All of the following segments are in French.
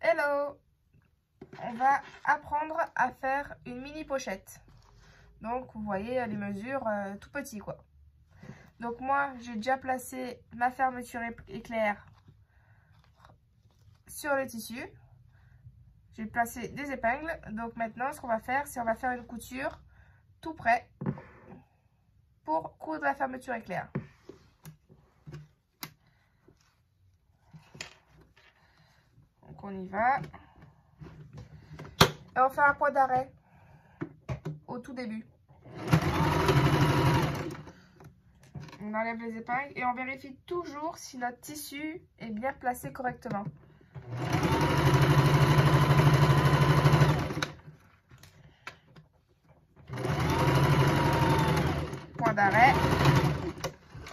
Hello! On va apprendre à faire une mini pochette. Donc vous voyez les mesures tout petit quoi. Donc moi j'ai déjà placé ma fermeture éclair sur le tissu. J'ai placé des épingles. Donc maintenant ce qu'on va faire, c'est on va faire une couture tout près pour coudre la fermeture éclair. Donc on y va. Et on fait un point d'arrêt au tout début. On enlève les épingles et on vérifie toujours si notre tissu est bien placé correctement. Point d'arrêt.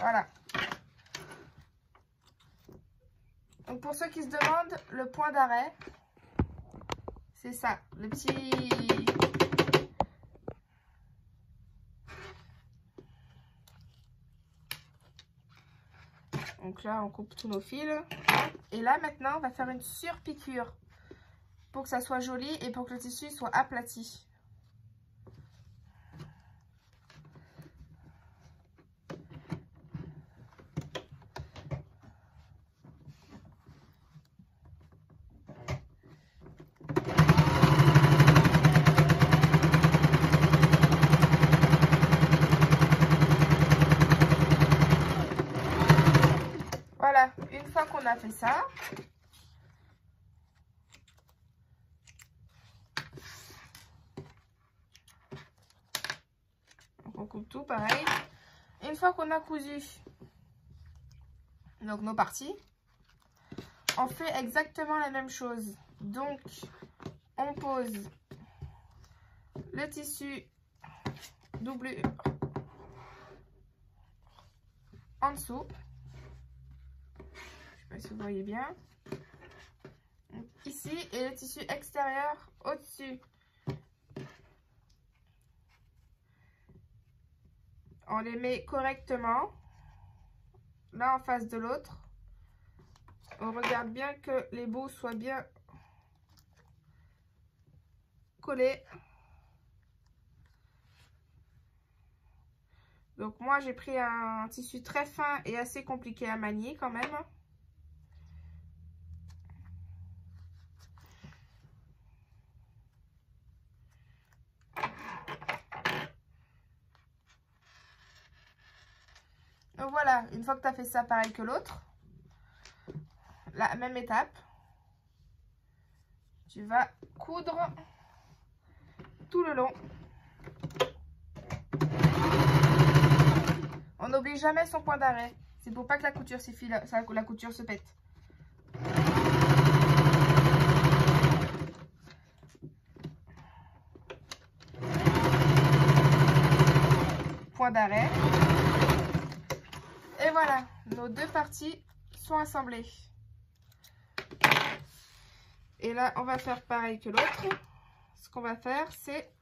Voilà. Donc pour ceux qui se demandent, le point d'arrêt, c'est ça, le petit... Donc là, on coupe tous nos fils. Et là, maintenant, on va faire une surpiqûre pour que ça soit joli et pour que le tissu soit aplati. Voilà, une fois qu'on a fait ça, on coupe tout pareil. Une fois qu'on a cousu donc nos parties, on fait exactement la même chose. Donc on pose le tissu doublure en dessous. Je sais pas si vous voyez bien. Donc, ici et le tissu extérieur au-dessus. On les met correctement, l'un en face de l'autre. On regarde bien que les bouts soient bien collés. Donc moi j'ai pris un tissu très fin et assez compliqué à manier quand même. Donc voilà, une fois que tu as fait ça pareil que l'autre, la même étape, tu vas coudre tout le long. On n'oublie jamais son point d'arrêt. C'est pour pas que la couture la couture se pète. Point d'arrêt. Et voilà, nos deux parties sont assemblées. Et là, on va faire pareil que l'autre. Ce qu'on va faire, c'est...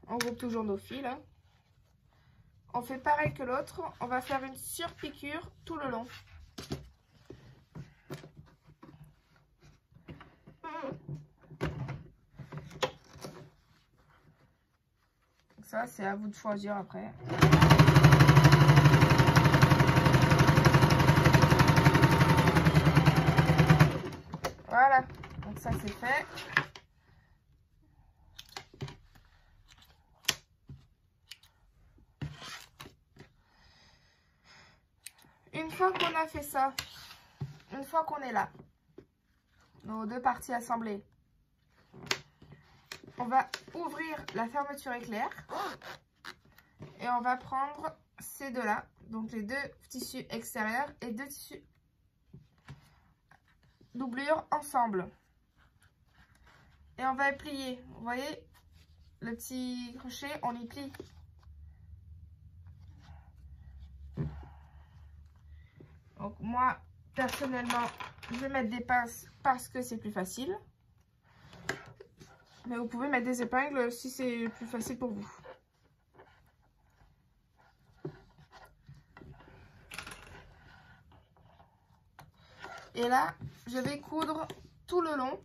On groupe toujours nos fils. Là. On fait pareil que l'autre. On va faire une surpiqûre tout le long. Ça, c'est à vous de choisir après. Voilà, donc ça c'est fait. Une fois qu'on a fait ça, une fois qu'on est là, nos deux parties assemblées, on va ouvrir la fermeture éclair et on va prendre ces deux-là, donc les deux tissus extérieurs et deux tissus doublure ensemble. Et on va plier. Vous voyez, le petit crochet, on y plie. Donc moi, personnellement, je vais mettre des pinces parce que c'est plus facile. Mais vous pouvez mettre des épingles si c'est plus facile pour vous. Et là, je vais coudre tout le long.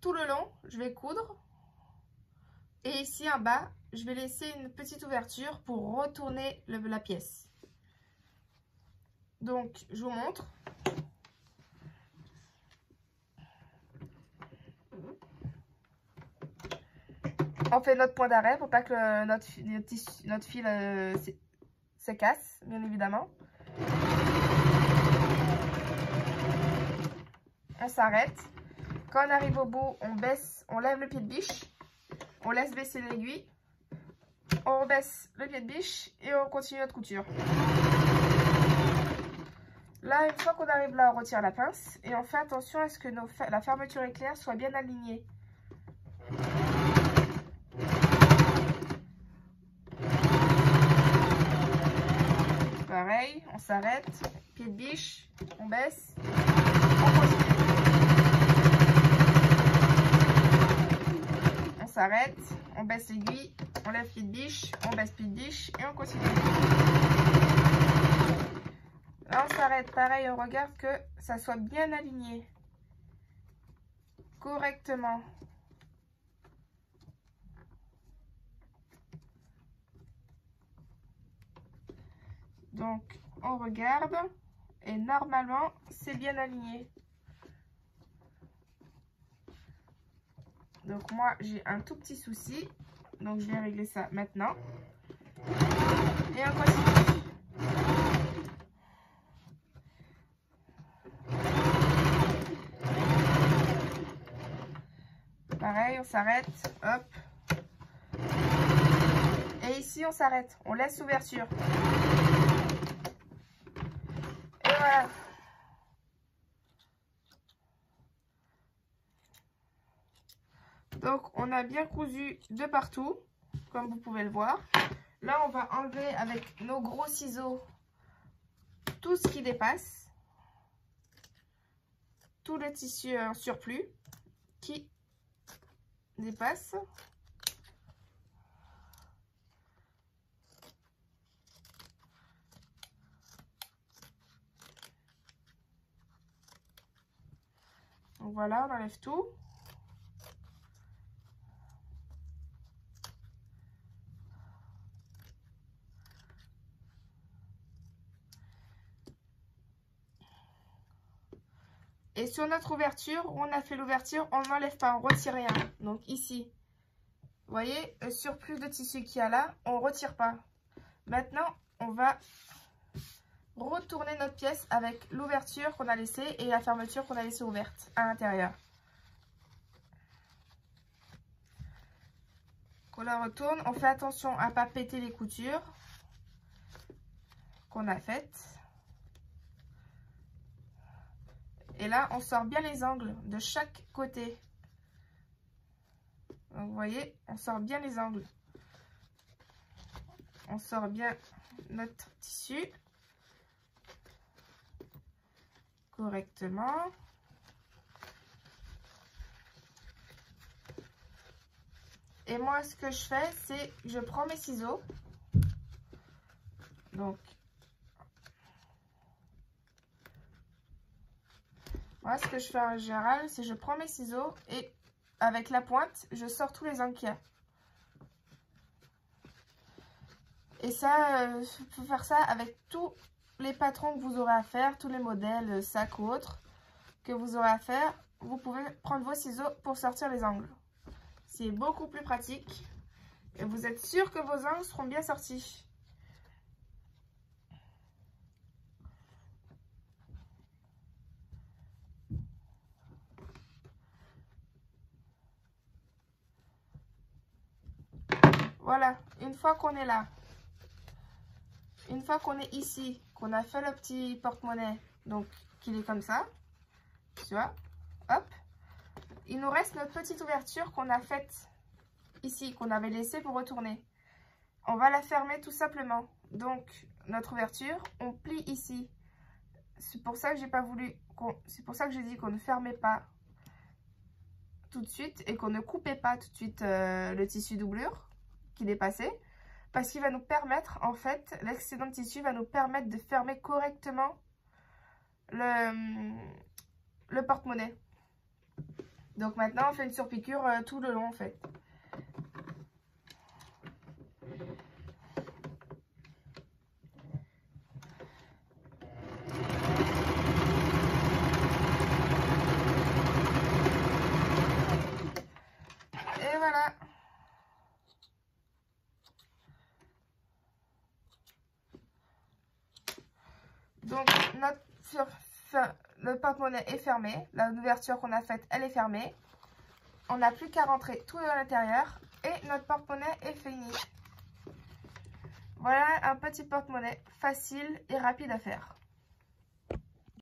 Tout le long, je vais coudre. Et ici en bas, je vais laisser une petite ouverture pour retourner la pièce. Donc, je vous montre. On fait notre point d'arrêt pour pas que notre fil se casse, bien évidemment. On s'arrête. Quand on arrive au bout, on baisse, on lève le pied de biche. On laisse baisser l'aiguille. On rebaisse le pied de biche et on continue notre couture. Là, une fois qu'on arrive là, on retire la pince et on fait attention à ce que la fermeture éclair soit bien alignée. Pareil, on s'arrête, pied de biche, on baisse, on continue. On s'arrête, on baisse l'aiguille, on lève pied de biche, on baisse pied de biche et on continue. Là, on s'arrête, pareil, on regarde que ça soit bien aligné, correctement. Donc, on regarde et normalement, c'est bien aligné. Donc, moi, j'ai un tout petit souci. Donc, je vais régler ça maintenant. Et on continue. Pareil, on s'arrête. Hop. Et ici, on s'arrête. On laisse l'ouverture. Et voilà. Donc, on a bien cousu de partout, comme vous pouvez le voir. Là, on va enlever avec nos gros ciseaux tout ce qui dépasse. Tout le tissu en surplus qui dépasse. Donc voilà, on enlève tout. Et sur notre ouverture, où on a fait l'ouverture, on n'enlève pas, on ne retire rien. Donc ici, vous voyez, le surplus de tissu qu'il y a là, on ne retire pas. Maintenant, on va retourner notre pièce avec l'ouverture qu'on a laissée et la fermeture qu'on a laissée ouverte à l'intérieur. Qu'on la retourne, on fait attention à ne pas péter les coutures qu'on a faites. Et là, on sort bien les angles de chaque côté. Donc, vous voyez, on sort bien les angles. On sort bien notre tissu correctement. Et moi, ce que je fais, c'est que je prends mes ciseaux. Donc, moi, ce que je fais en général, c'est que je prends mes ciseaux et avec la pointe, je sors tous les angles qu'il y a. Et ça, il faut faire ça avec tous les patrons que vous aurez à faire, tous les modèles, sacs ou autres que vous aurez à faire. Vous pouvez prendre vos ciseaux pour sortir les angles. C'est beaucoup plus pratique et vous êtes sûr que vos angles seront bien sortis. Voilà, une fois qu'on est là, une fois qu'on est ici, qu'on a fait le petit porte-monnaie, donc qu'il est comme ça, tu vois, hop, il nous reste notre petite ouverture qu'on a faite ici, qu'on avait laissée pour retourner. On va la fermer tout simplement. Donc, notre ouverture, on plie ici. C'est pour ça que j'ai pas voulu, c'est pour ça que j'ai dit qu'on ne fermait pas tout de suite et qu'on ne coupait pas tout de suite le tissu doublure qui dépassait, parce qu'il va nous permettre, en fait, l'excédent de tissu va nous permettre de fermer correctement le porte-monnaie. Donc maintenant on fait une surpiqûre tout le long en fait. Et voilà. Donc le porte-monnaie est fermé. L'ouverture qu'on a faite, elle est fermée. On n'a plus qu'à rentrer tout à l'intérieur et notre porte-monnaie est fini. Voilà un petit porte-monnaie facile et rapide à faire.